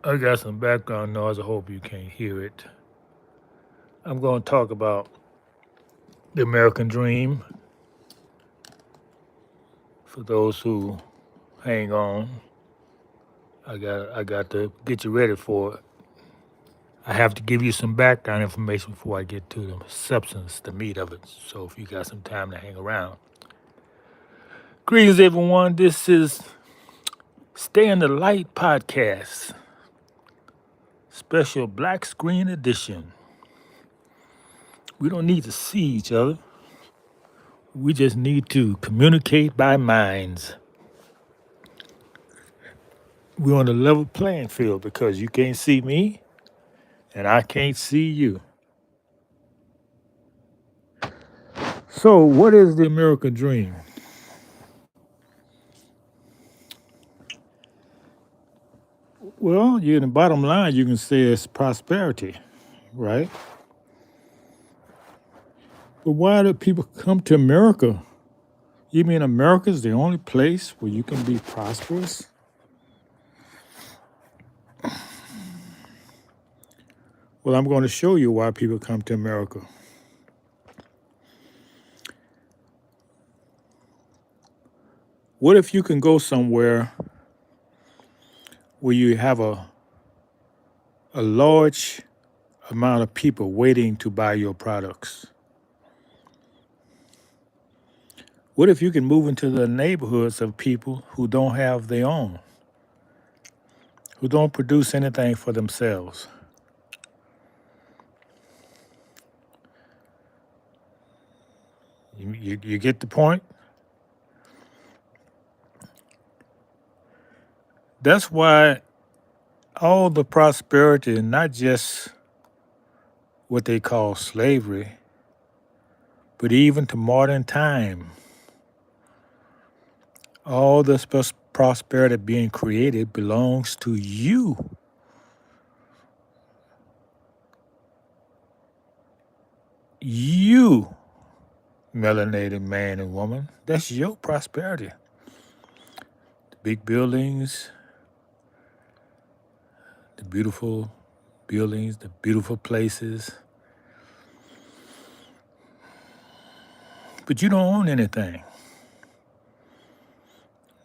I got some background noise. I hope you can't hear it. I'm going to talk about the American dream for those who hang on. I got to get you ready for it. I have to give you some background information before I get to the substance, the meat of it. So if you got some time to hang around. Greetings, everyone. This is Stay in the Light podcast, special black screen edition. We don't need to see each other. We just need to communicate by minds. We're on a level playing field because you can't see me and I can't see you. So, what is the American dream? Well, in the bottom line, you can say it's prosperity, right? But why do people come to America? You mean America is the only place where you can be prosperous? Well, I'm going to show you why people come to America. What if you can go somewhere where you have a large amount of people waiting to buy your products? What if you can move into the neighborhoods of people who don't have their own, who don't produce anything for themselves? You get the point? That's why all the prosperity, not just what they call slavery, but even to modern time, all this prosperity being created belongs to you. You, melanated man and woman, that's your prosperity. The big buildings, the beautiful buildings, the beautiful places. But you don't own anything.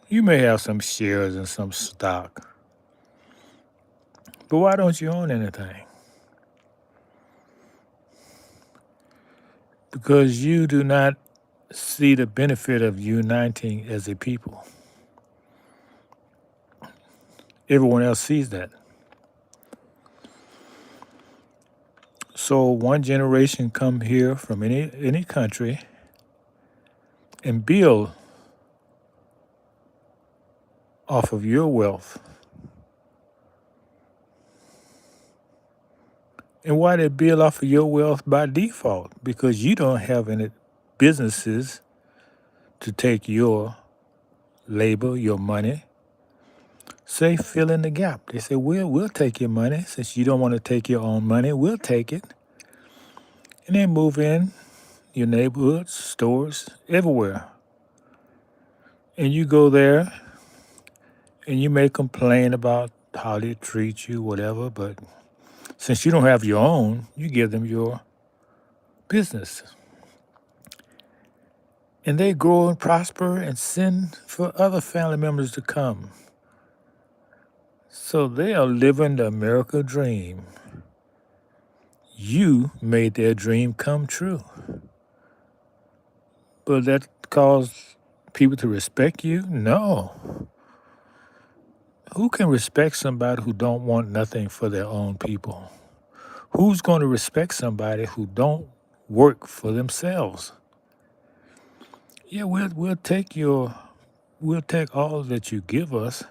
You may have some shares and some stock, but why don't you own anything? Because you do not see the benefit of uniting as a people. Everyone else sees that. So one generation come here from any country and build off of your wealth. And why they build off of your wealth by default? Because you don't have any businesses to take your labor, your money. Say fill in the gap. They say, we'll take your money. Since you don't want to take your own money, we'll take it. And then move in your neighborhoods, stores, everywhere. And you go there and you may complain about how they treat you, whatever, but since you don't have your own, you give them your business. And they grow and prosper and send for other family members to come. So they are living the American dream. You made their dream come true. But that caused people to respect you? No. Who can respect somebody who don't want nothing for their own people? Who's going to respect somebody who don't work for themselves? Yeah, we'll take all that you give us,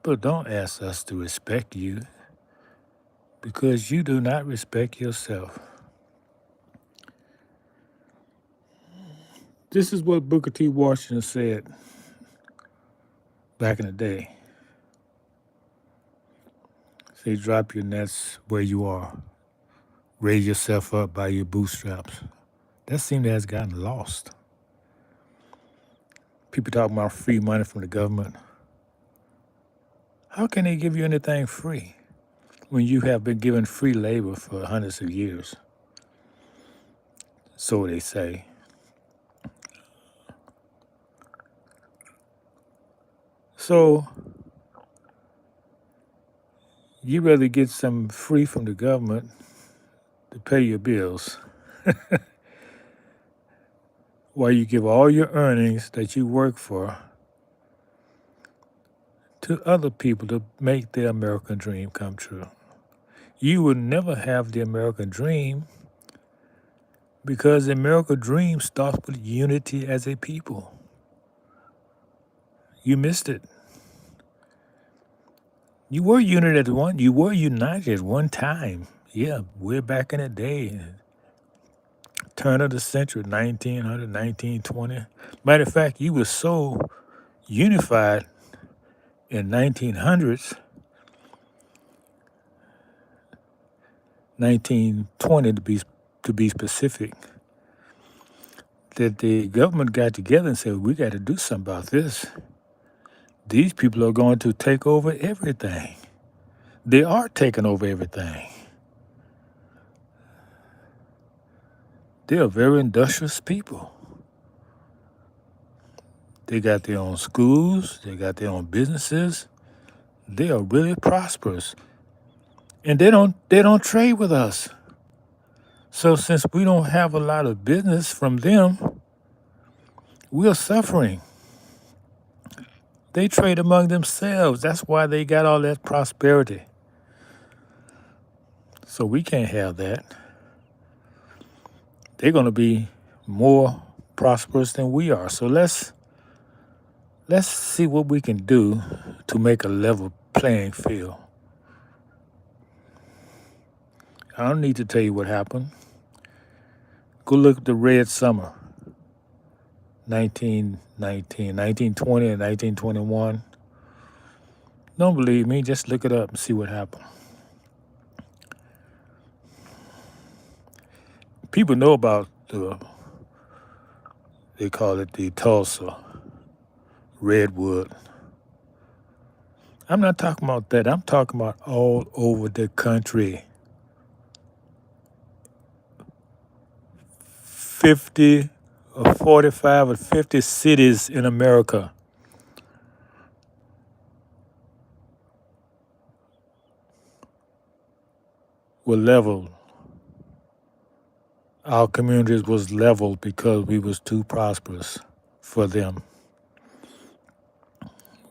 but don't ask us to respect you because you do not respect yourself. This is what Booker T. Washington said back in the day. Say, drop your nets where you are. Raise yourself up by your bootstraps. That seems to have gotten lost. People talking about free money from the government. How can they give you anything free when you have been given free labor for hundreds of years? So they say. So you rather get some free from the government to pay your bills while you give all your earnings that you work for to other people to make the American dream come true. You will never have the American dream because the American dream starts with unity as a people. You missed it. You were united at one. You were united at one time. Yeah, way back in the day, turn of the century, 1900, 1920. Matter of fact, you were so unified in 1900s, 1920 to be specific, that the government got together and said, we got to do something about this. These people are going to take over everything. They are taking over everything. They are very industrious people. They got their own schools. They got their own businesses. They are really prosperous. And they don't trade with us. So since we don't have a lot of business from them, we're suffering. They trade among themselves. That's why they got all that prosperity. So we can't have that. They're going to be more prosperous than we are. So let's see what we can do to make a level playing field. I don't need to tell you what happened. Go look at the Red Summer, 1919, 1920, and 1921. Don't believe me, just look it up and see what happened. People know about they call it the Tulsa Redwood. I'm not talking about that. I'm talking about all over the country. 50 or 45 or 50 cities in America were leveled. Our communities was leveled because we was too prosperous for them.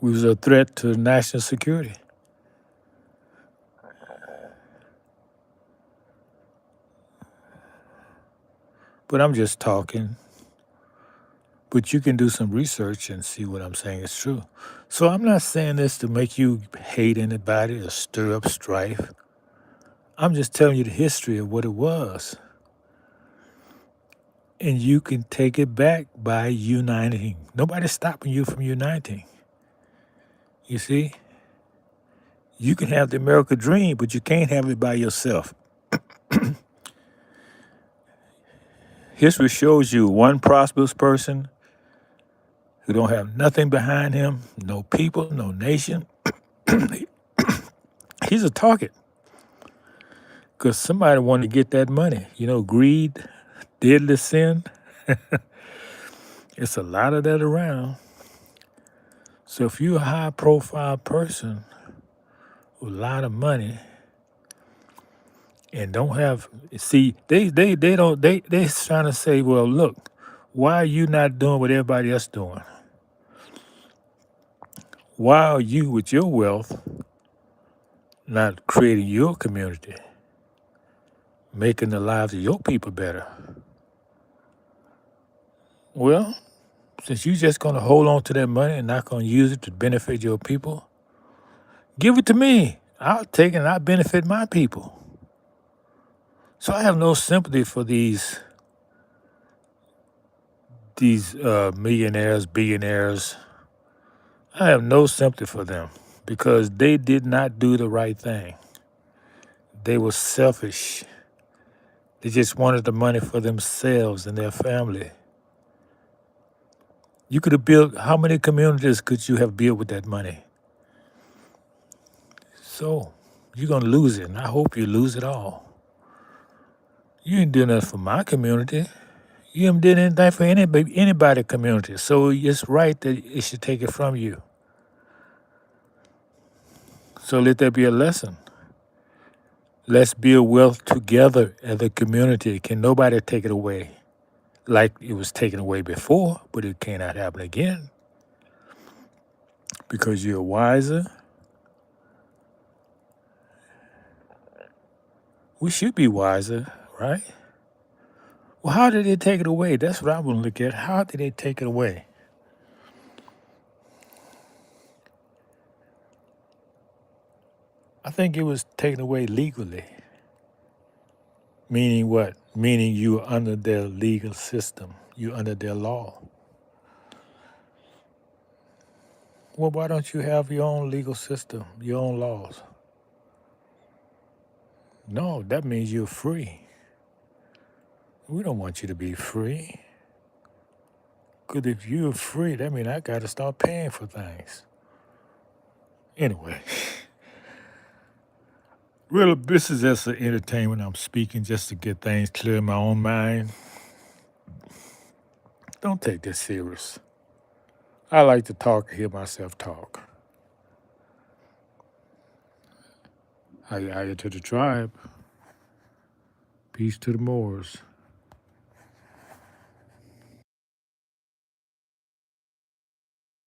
We was a threat to national security. But I'm just talking. But you can do some research and see what I'm saying is true. So I'm not saying this to make you hate anybody or stir up strife. I'm just telling you the history of what it was. And you can take it back by uniting. Nobody's stopping you from uniting. You see? You can have the American dream, but you can't have it by yourself. History shows you one prosperous person who don't have nothing behind him, no people, no nation. He's a target because somebody wanted to get that money. You know, greed, deadly sin. It's a lot of that around. So if you're a high-profile person with a lot of money and don't have, see, they're trying to say, well, look, why are you not doing what everybody else doing? Why are you, with your wealth, not creating your community, making the lives of your people better? Well, since you're just going to hold on to that money and not going to use it to benefit your people, give it to me. I'll take it and I'll benefit my people. So I have no sympathy for these millionaires, billionaires. I have no sympathy for them because they did not do the right thing. They were selfish. They just wanted the money for themselves and their family. You could have built, how many communities could you have built with that money? So you're going to lose it, and I hope you lose it all. You ain't doing nothing for my community. You haven't done anything for anybody community. So it's right that it should take it from you. So let that be a lesson. Let's build wealth together as a community. Can nobody take it away like it was taken away before, but it cannot happen again because you're wiser. We should be wiser, right? Well, how did they take it away? That's what I want to look at. How did they take it away? I think it was taken away legally. Meaning what? Meaning you are under their legal system. You're under their law. Well, why don't you have your own legal system, your own laws? No, that means you're free. We don't want you to be free. Because if you're free, that means I got to start paying for things. Anyway, really, this is just an entertainment. I'm speaking just to get things clear in my own mind. Don't take this serious. I like to talk, hear myself talk. Hiya to the tribe. Peace to the Moors.